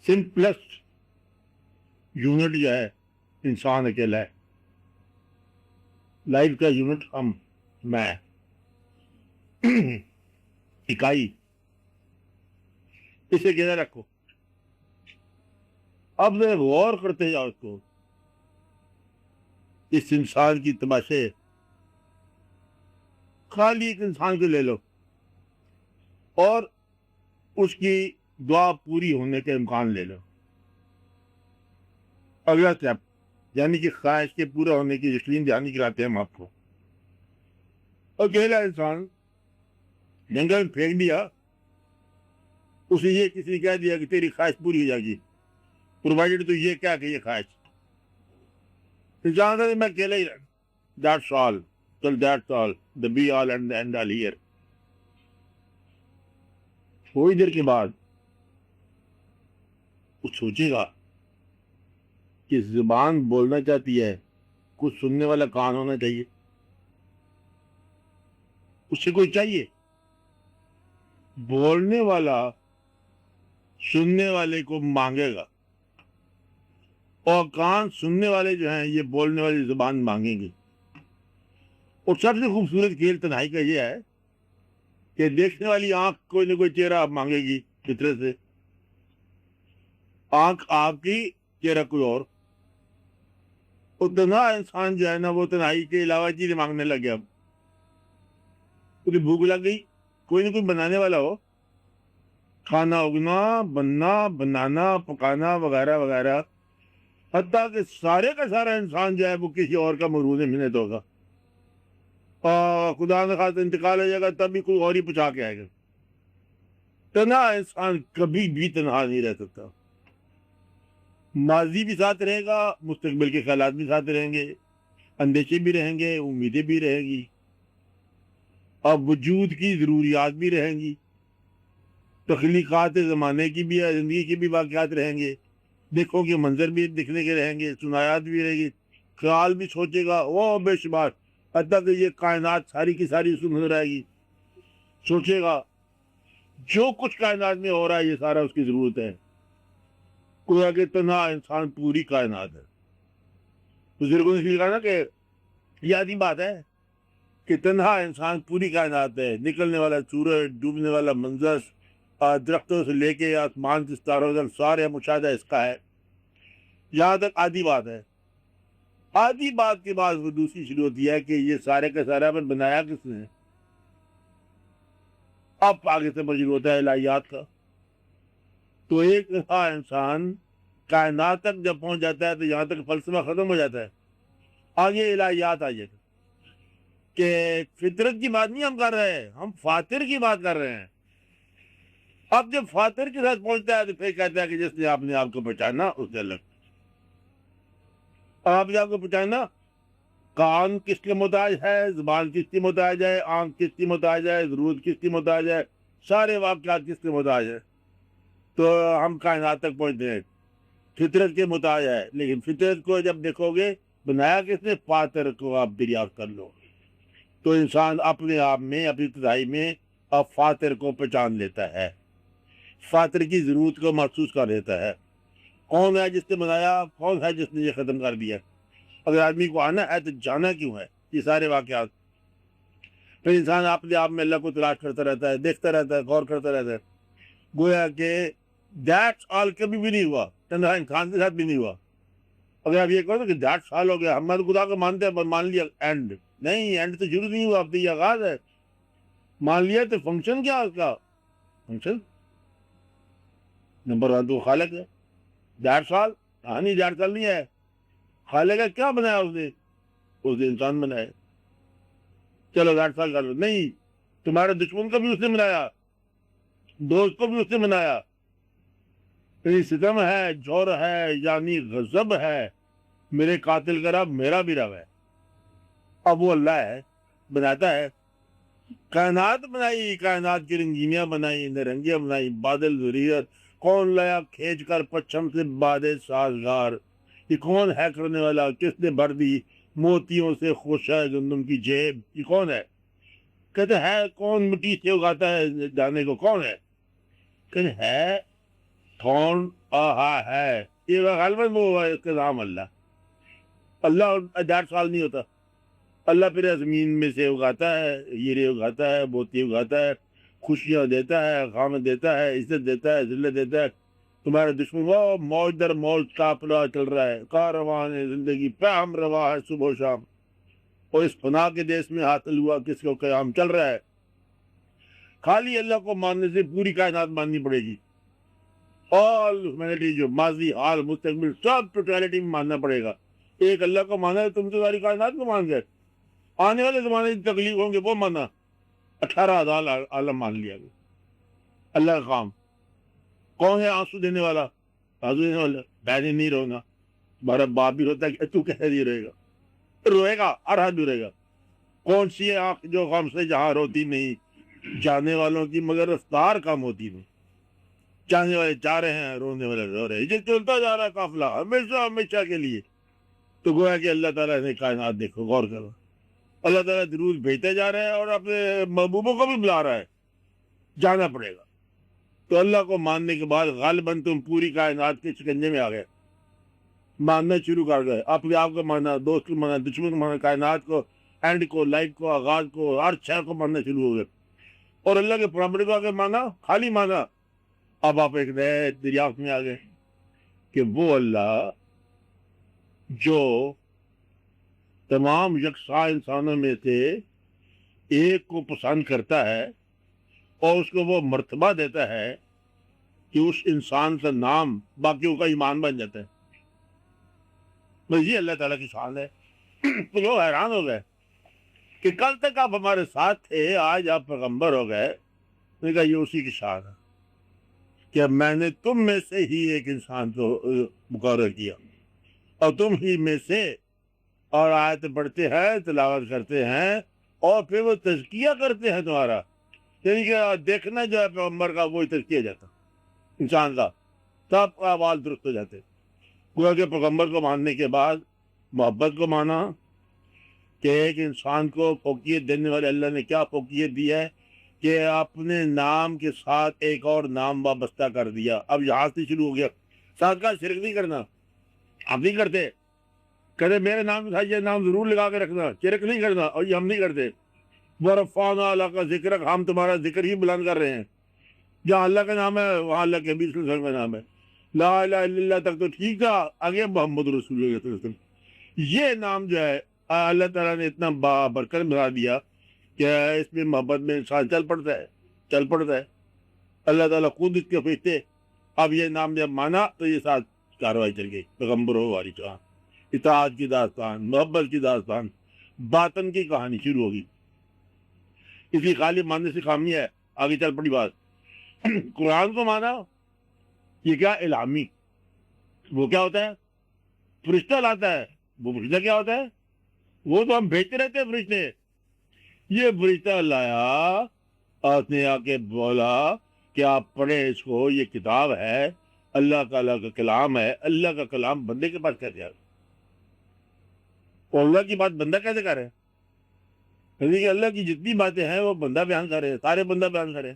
Simplest unit جو ہے انسان اکیلا ہے. لائف کا یونٹ میں اکائی اسے کہنا رکھو. اب غور کرتے جاؤ اس کو، اس انسان کی تماشے. خالی ایک انسان کو لے لو اور اس کی دعا پوری ہونے کے امکان لے لو. اگلا اسٹیپ یعنی کہ خواہش کے پورا ہونے کی یقین دہانی کراتے ہیں ہم آپ کو. اکیلا انسان جنگل میں پھینک دیا، اسے یہ کسی نے کہہ دیا کہ تیری خواہش پوری ہو جائے گی، پرووائڈڈ تو یہ کیا کہ یہ خواہش. انسان میں اکیلا ہی رہنا. That's all. Till that's all. The be all and the end all here. تھوڑی دیر کے بعد وہ سوچے گا کہ زبان بولنا چاہتی ہے، کچھ سننے والا کان ہونا چاہیے. اس سے کوئی چاہیے بولنے والا سننے والے کو مانگے گا، اور کان سننے والے جو ہیں یہ بولنے والی زبان مانگیں گے. اور سب سے خوبصورت کھیل تنہائی کا یہ ہے کہ دیکھنے والی آنکھ کوئی نہ کوئی چہرہ مانگے گی فطرت سے. آنکھ آپ کی، چہرہ کوئی اور. تنہا انسان جو ہے نا وہ تنہائی کے علاوہ چیزیں مانگنے لگ گیا. اسے بھوک لگ گئی، کوئی نہ کوئی بنانے والا ہو. کھانا اگنا، بننا، بنانا، پکانا وغیرہ وغیرہ. حتیٰ کہ سارے کا سارا انسان جو ہے وہ کسی اور کا مقروض محنت ہوگا. خدا نہ خواستہ انتقال ہو جائے گا تب بھی کوئی اور ہی پہنچا کے آئے گا. تنہا انسان کبھی بھی تنہا نہیں رہ سکتا. ماضی بھی ساتھ رہے گا، مستقبل کے خیالات بھی ساتھ رہیں گے، اندیشے بھی رہیں گے، امیدیں بھی رہیں گی، اب وجود کی ضروریات بھی رہیں گی، تخلیقات زمانے کی بھی، زندگی کے بھی واقعات رہیں گے، دیکھو کہ منظر بھی دکھنے کے رہیں گے، سنایات بھی رہیں گی، خیال بھی سوچے گا وہ بے شمار. حتیٰ کہ یہ کائنات ساری کی ساری اس کو نظر آئے گی. سوچے گا جو کچھ کائنات میں ہو رہا ہے یہ سارا اس کی ضرورت ہے. کوئی کہ تنہا انسان پوری کائنات ہے. بزرگوں نے لکھا نا کہ یہ آدھی بات ہے کہ تنہا انسان پوری کائنات ہے. نکلنے والا سورج، ڈوبنے والا منظر، درختوں سے لے کے آسمان سے ستاروں تک سارے مشاہدہ اس کا ہے. یہاں تک آدھی بات ہے. آدھی بات کے بعد وہ دوسری شروع ہوتی ہے کہ یہ سارے کا سارا پر بنایا کس نے. اب آگے سے مجھے ہوتا ہے الہیات کا. تو ایک انسان کائنات تک جب پہنچ جاتا ہے تو یہاں تک فلسفہ ختم ہو جاتا ہے. آگے الہیات آ جائے گا کہ فطرت کی بات نہیں ہم کر رہے ہیں، ہم فاطر کی بات کر رہے ہیں. اب جب فاطر کے ساتھ پہنچتا ہے تو پھر کہتا ہے کہ جس نے آپ نے آپ کو پہچانا اس سے الگ. آپ نے آپ کو پہچانا، کان کس کے محتاج ہے، زبان کس کی محتاج ہے، آنکھ کس کی محتاج ہے، ضرورت کس کی محتاج ہے، سارے واقعات کس کے محتاج ہے. تو ہم کائنات تک پہنچتے ہیں، فطرت کے محتاج ہے. لیکن فطرت کو جب دیکھو گے بنایا کس نے، فاطر کو آپ دریافت کر لو تو انسان اپنے آپ میں، اپنی ابتدائی میں اب فاطر کو پہچان لیتا ہے، فاطر کی ضرورت کو محسوس کر لیتا ہے. کون ہے جس نے بنایا، کون ہے جس نے یہ ختم کر دیا. اگر آدمی کو آنا ہے تو جانا کیوں ہے یہ سارے واقعات. پھر انسان اپنے آپ میں اللہ کو تلاش کرتا رہتا ہے، دیکھتا رہتا ہے، غور کرتا رہتا ہے. گویا کہ دیٹس آل کبھی بھی نہیں ہوا، تنہا انسان کے ساتھ بھی نہیں ہوا. اگر آپ یہ کہو کہ دیٹس آل ہو گیا، ہم خدا کو مانتے ہیں مان لیا اینڈ. نہیں، اینڈ تو شروع نہیں ہوا، اب تو یہ آغاز ہے. مان لیا تو فنکشن کیا اس کا؟ فنکشن نمبر 1 تو خالق ہے. That's all? ہاں نہیں، دیٹس آل نہیں ہے. خالق ہے، کیا بنایا اس نے انسان بنایا. چلو دیٹس آل کر لو. نہیں، تمہارے دشمن کو بھی اس نے بنایا، دوست کو بھی اس نے بنایا. یعنی ستم ہے، جور ہے، یعنی غضب ہے. میرے قاتل کا رب میرا بھی رب ہے. اب وہ اللہ ہے، بناتا ہے. کائنات بنائی، کائنات کی رنگینیاں بنائی، نرنگیاں بنائی، بادل ضروریت. کون لایا کھینچ کر پچھم سے بادل سازگار. یہ کون ہے کرنے والا، کس نے بھر دی موتیوں سے خوشہ گندم کی جیب. یہ کون ہے؟ کہتے ہے کون مٹی سے اگاتا ہے دانے کو. کون ہے؟ کہتے ہے کون ہاں ہے یہ غالباً وہ ہے، اس کا نام اللہ 1000 سال نہیں ہوتا۔ اللہ پھر زمین میں سے اگاتا ہے، ہیرے اگاتا ہے، موتی اگاتا ہے، خوشیاں دیتا ہے، غم دیتا ہے، عزت دیتا ہے، ذلت دیتا ہے۔ تمہارے دشمن وہ موج در موج قافلہ چل رہا ہے، کاروان زندگی پہ ہم روا ہے صبح و شام، اور اس فنا کے دیس میں حاصل ہوا کس کو قیام چل رہا ہے۔ خالی اللہ کو ماننے سے پوری کائنات ماننی پڑے گی، آل ہیومینٹی، جو ماضی حال مستقبل سب ٹوٹیلٹی میں ماننا پڑے گا۔ ایک اللہ کو مانا ہے، تم تو ساری کائنات کو مان گئے، آنے والے زمانے کی تکلیف ہوں گے وہ مانا، 18,000 عالم مان لیا گیا۔ اللہ کا کام کون ہے آنسو دینے والا؟ آنسو دینے والا بہنے نہیں رونا، تمہارا باپ بھی روتا ہے کہ تو کہہ نہیں روئے گا، روئے گا، ہر حد روئے گا۔ کون سی ہے آنکھ جو غم سے جہاں روتی نہیں، جانے والوں کی مگر رفتار کم ہوتی نہیں، جانے والے جا رہے ہیں، رونے والے رو رہے ہیں، یہ چلتا جا رہا ہے قافلہ ہمیشہ ہمیشہ کے لیے۔ تو گویا کہ اللہ تعالیٰ نے کائنات دیکھو، غور کرو، اللہ تعالیٰ درود بھیجتے جا رہے ہیں اور اپنے محبوبوں کو بھی بلا رہا ہے، جانا پڑے گا۔ تو اللہ کو ماننے کے بعد غالباً تم پوری کائنات کے شکنجے میں آ گئے، ماننا شروع کر گئے، اپنے آپ کو ماننا، دوست کو ماننا، دشمن کو ماننا، کائنات کو، اینڈ کو، لائف کو، آغاز کو، ہر شہر کو ماننا شروع ہو گئے، اور اللہ کے پیغمبر کو آگے مانا، خالی مانا۔ اب آپ ایک نئے دریافت میں آ گئے کہ وہ اللہ جو تمام یکساں انسانوں میں سے ایک کو پسند کرتا ہے اور اس کو وہ مرتبہ دیتا ہے کہ اس انسان کا نام باقیوں کا ایمان بن جاتا ہے، بس یہ اللہ تعالیٰ کی شان ہے۔ تو لوگ حیران ہو گئے کہ کل تک آپ ہمارے ساتھ تھے، آج آپ پیغمبر ہو گئے۔ میں نے کہا یہ اسی کی شان ہے کہ میں نے تم میں سے ہی ایک انسان کو مقرر کیا، اور تم ہی میں سے، اور آیت پڑھتے ہیں، تلاوت کرتے ہیں، اور پھر وہ تزکیہ کرتے ہیں تمہارا، یعنی کہ دیکھنا جو ہے پیغمبر کا وہی تزکیہ جاتا انسان کا، سب اعمال درست ہو جاتے۔ گویا کہ پیغمبر کو ماننے کے بعد محبت کو مانا کہ ایک انسان کو فوقیت دینے والے اللہ نے کیا فوقیت دی ہے کہ اپنے نام کے ساتھ ایک اور نام وابستہ کر دیا۔ اب یہاں سے شروع ہو گیا، ساتھ کا شرک نہیں کرنا، ہم نہیں کرتے، کہتے میرے نام کے ساتھ یہ نام ضرور لگا کے رکھنا، شرک نہیں کرنا، اور یہ ہم نہیں کرتے۔ ورفعنا اللہ کا ذکر، ہم تمہارا ذکر ہی بلند کر رہے ہیں، جہاں اللہ کا نام ہے وہاں اللہ کے حبیب صلی اللہ علیہ وسلم کا نام ہے، لا الہ الا اللہ تک تو ٹھیک تھا، آگے محمد رسول اللہ صلی اللہ علیہ وسلم۔ یہ نام جو ہے اللہ تعالیٰ نے اتنا بابرکت بنا دیا کہ اس میں محبت میں انسان چل پڑتا ہے۔ اللہ تعالیٰ خود اس کے فرشتے، اب یہ نام جب مانا تو یہ ساتھ کاروائی چل گئی، پیغمبر ہو والی جہاں اطاعت کی داستان، محبت کی داستان، باطن کی کہانی شروع ہوگی۔ اس کی خالی ماننے سے کام نہیں ہے، آگے چل پڑی بات۔ قرآن کو مانا، یہ کیا الہامی، وہ کیا ہوتا ہے؟ فرشتہ لاتا ہے، وہ فرشتہ کیا ہوتا ہے؟ وہ تو ہم بھیجتے رہتے ہیں فرشتے، یہ فرشتہ لایا، آپ نے آ کے بولا کہ آپ پڑھیں اس کو، یہ کتاب ہے، اللہ کا کلام ہے۔ اللہ کا کلام بندے کے پاس کیسے آ گیا؟ اور اللہ کی بات بندہ کیسے کرے؟ کہ اللہ کی جتنی باتیں ہیں وہ بندہ بیان کرے، سارے بندہ بیان کرے۔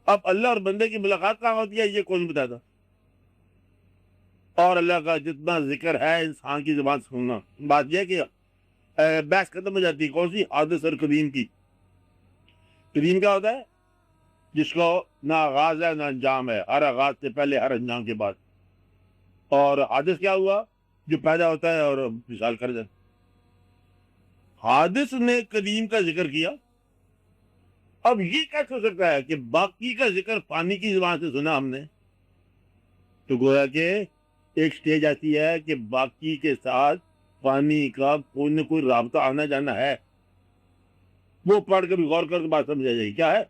اب اللہ اور بندے کی ملاقات کہاں ہوتی ہے یہ کون بتاتا؟ اور اللہ کا جتنا ذکر ہے انسان کی زبان سننا، بات یہ کہ بحث ختم ہو جاتی ہے، کون سی؟ حادث اور قدیم کی۔ قدیم کیا ہوتا ہے؟ جس کو نہ آغاز ہے نہ انجام ہے، ہر آغاز سے پہلے ہر انجام کے بعد۔ اور حادث کیا ہوا؟ جو پیدا ہوتا ہے اور مثال کر جائے۔ حادث نے قدیم کا ذکر کیا، اب یہ کیسے ہو سکتا ہے کہ باقی کا ذکر پانی کی زبان سے سنا ہم نے؟ تو گویا کہ ایک سٹیج آتی ہے کہ باقی کے ساتھ پانی کا کوئی نہ کوئی رابطہ آنا جانا ہے، وہ پڑھ کر غور کر کے بات سمجھ آ جائے گی۔ کیا ہے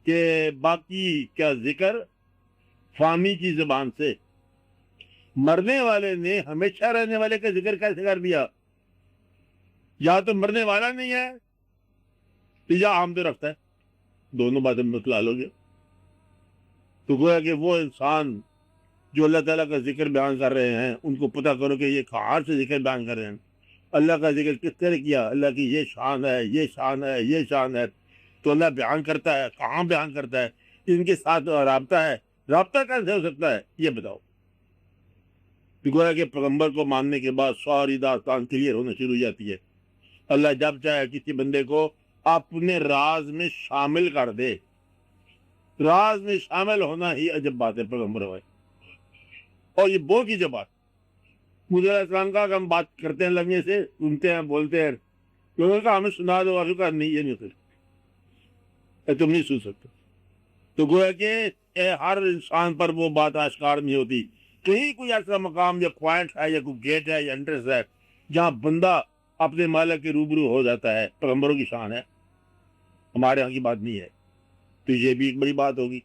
کہ باقی کا ذکر فانی کی زبان سے، مرنے والے نے ہمیشہ رہنے والے کا ذکر کیسے کر دیا؟ یا تو مرنے والا نہیں ہے یا آمد رفت ہے، دونوں باتیں مسئلہ حل ہو گیا۔ تو گویا کہ وہ انسان جو اللہ تعالیٰ کا ذکر بیان کر رہے ہیں ان کو پتہ کرو کہ یہ کہاں سے ذکر بیان کر رہے ہیں، اللہ کا ذکر کس طرح کیا، اللہ کی یہ شان ہے، یہ شان ہے، یہ شان ہے۔ تو اللہ بیان کرتا ہے، کہاں بیان کرتا ہے، ان کے ساتھ رابطہ ہے، رابطہ کیسے ہو سکتا ہے یہ بتاؤ۔ تو گویا کہ پیغمبر کو ماننے کے بعد ساری داستان کلیئر ہونا شروع ہو جاتی ہے. اللہ جب چاہے کسی بندے کو اپنے راز میں شامل کر دے. راز میں شامل ہونا ہی عجب بات ہے پیغمبر ہوئے. اور یہ بہت ہی عجب بات. موسیٰ علیہ السلام کا ہم بات کرتے ہیں لمحے سے سنتے ہیں بولتے ہیں لوگوں کا ہمیں سنا دو آخر کا نہیں یہ نہیں سکتے تم نہیں سن سکتے. تو گویا کہ ہر انسان پر وہ بات آشکار نہیں ہوتی. کہیں کوئی ایسا مقام یا پوائنٹ ہے یا کوئی گیٹ ہے یا انٹرس ہے جہاں بندہ اپنے مالک کے روبرو ہو جاتا ہے. پیغمبروں کی شان ہے, ہمارے ہاں کی بات نہیں ہے. تو یہ بھی ایک بڑی بات ہوگی.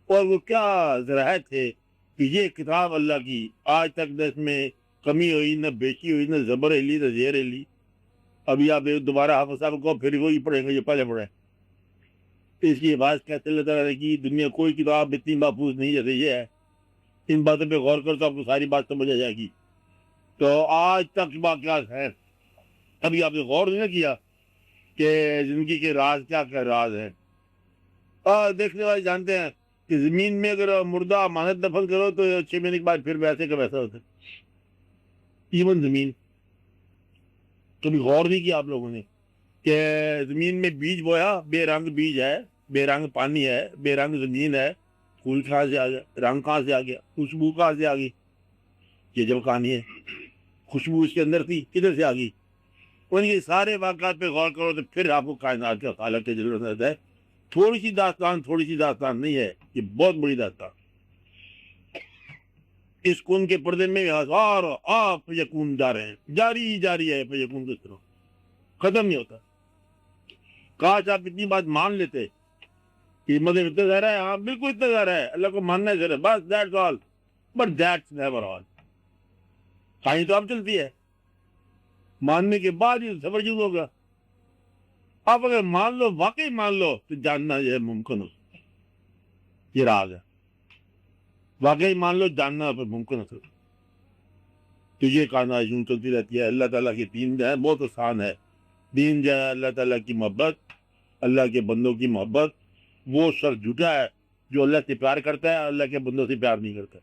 اور وہ کیا ذرائع تھے کہ یہ کتاب اللہ کی آج تک نہ اس میں کمی ہوئی نہ بیشی ہوئی نہ زبر ہلی نہ زیر ہلی. ابھی آپ دوبارہ حافظ صاحب کو پھر وہی پڑھیں گے جو پہلے پڑھے. اس کی بات کہتے اللہ تعالیٰ کی دنیا کوئی کتاب اتنی محفوظ نہیں جیسے یہ ہے. ان باتوں پہ غور کر تو آپ کو ساری بات سمجھ آ جائے گی. تو آج تک واقعات ہیں, ابھی آپ نے غور نہیں کیا کہ زندگی کے راز کیا کیا راز ہے. دیکھنے والے جانتے ہیں کہ زمین میں اگر مردہ امانت دفن کرو تو 6 مہینے کے بعد پھر ویسے کا ویسا ہوتا ہے. ایون زمین کبھی غور نہیں کیا آپ لوگوں نے کہ زمین میں بیج بویا, بے رنگ بیج ہے, بے رنگ پانی ہے, بے رنگ زمین ہے, پھول کہاں سے آ گیا, رنگ کہاں سے آ گیا, خوشبو کہاں سے آ گئی. یہ جب کہانی ہے خوشبو اس کے اندر تھی کدھر سے آ گئی. ان کے سارے واقعات پہ غور کرو تو پھر آپ کو کائنات کا خالق کی ضرورت ہے. تھوڑی سی داستان نہیں ہے, یہ بہت بڑی داستان. اس کون کے پردے میں ہزار آپ یکون جا رہے ہیں, جاری ہے یکون کس طرح ختم نہیں ہوتا. کاش آپ اتنی بات مان لیتے کہ مطلب اتنا ظاہر ہے. ہاں بالکل اتنا ظاہر ہے, اللہ کو ماننا ہے ذرا بس, that's all. But that's never all. کہیں تو اب چلتی ہے, ماننے کے بعد ہی سفر شروع ہوگا. آپ اگر مان لو, واقعی مان لو, تو جاننا یہ ممکن ہو, یہ راز ہے. واقعی مان لو, جاننا پھر ممکن ہو. تو یہ کائنات یوں چلتی رہتی ہے. اللہ تعالیٰ کی دین جو ہے بہت آسان ہے. دین جو ہے اللہ تعالیٰ کی محبت, اللہ کے بندوں کی محبت. وہ شخص جھوٹا ہے جو اللہ سے پیار کرتا ہے, اللہ کے بندوں سے پیار نہیں کرتا.